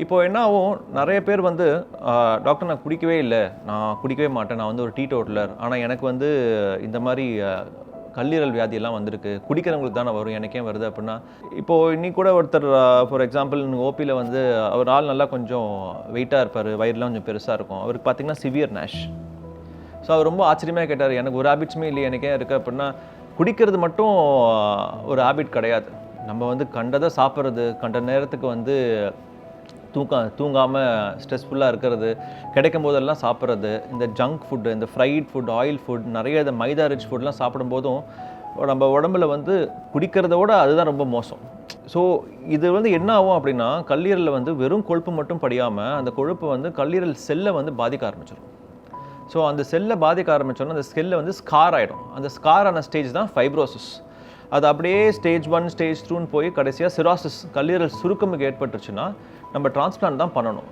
இப்போ என்ன ஆகும், நிறைய பேர் வந்து டாக்டர் நான் குடிக்கவே இல்லை, நான் குடிக்கவே மாட்டேன், நான் வந்து ஒரு டீ டோட்டலர், ஆனால் எனக்கு வந்து இந்த மாதிரி கல்லீரல் வியாதியெல்லாம் வந்திருக்கு, குடிக்கிறவங்களுக்கு தானே வரும், எனக்கே வருது அப்படின்னா. இப்போது இன்னைக்கு கூட ஒருத்தர் ஃபார் எக்ஸாம்பிள் ஓபியில் வந்து அவர் ஆள் நல்லா கொஞ்சம் வெயிட்டாக இருப்பார், வயிறுலாம் கொஞ்சம் பெருசாக இருக்கும், அவருக்கு பார்த்தீங்கன்னா சிவியர் நேஷ். ஸோ அவர் ரொம்ப ஆச்சரியமாக கேட்டார், எனக்கு ஒரு ஹேபிட்ஸுமே இல்லை, எனக்கே இருக்குது அப்படின்னா. குடிக்கிறது மட்டும் ஒரு ஹேபிட் கிடையாது. நம்ம வந்து கண்டதை சாப்பிட்றது, கண்ட நேரத்துக்கு வந்து தூங்காமல் ஸ்ட்ரெஸ்ஃபுல்லாக இருக்கிறது, கிடைக்கும் போதெல்லாம் சாப்பிட்றது, இந்த ஜங்க் ஃபுட்டு, இந்த ஃப்ரைட் ஃபுட், ஆயில் ஃபுட், நிறைய இந்த மைதா ரிச் ஃபுட்லாம் சாப்பிடும்போதும் நம்ம உடம்புல வந்து குடிக்கிறத விட அதுதான் ரொம்ப மோசம். ஸோ இது வந்து என்ன ஆகும் அப்படின்னா, கல்லீரலில் வந்து வெறும் கொழுப்பு மட்டும் படியாமல் அந்த கொழுப்பு வந்து கல்லீரல் செல்லை வந்து பாதிக்க ஆரம்பிச்சிடும். ஸோ அந்த செல்லை பாதிக்க ஆரம்பித்தோன்னா அந்த செல்லை வந்து ஸ்கார் ஆகிடும். அந்த ஸ்கார் ஆன ஸ்டேஜ் தான் ஃபைப்ரோசிஸ். அது அப்படியே ஸ்டேஜ் 1 ஸ்டேஜ் 2ன்னு போய் கடைசியாக சிராசிஸ், கல்லீரல் சுருக்கமுக்கு ஏற்பட்டுருச்சுன்னா நம்ம டிரான்ஸ்பிளான்ட் தான் பண்ணணும்.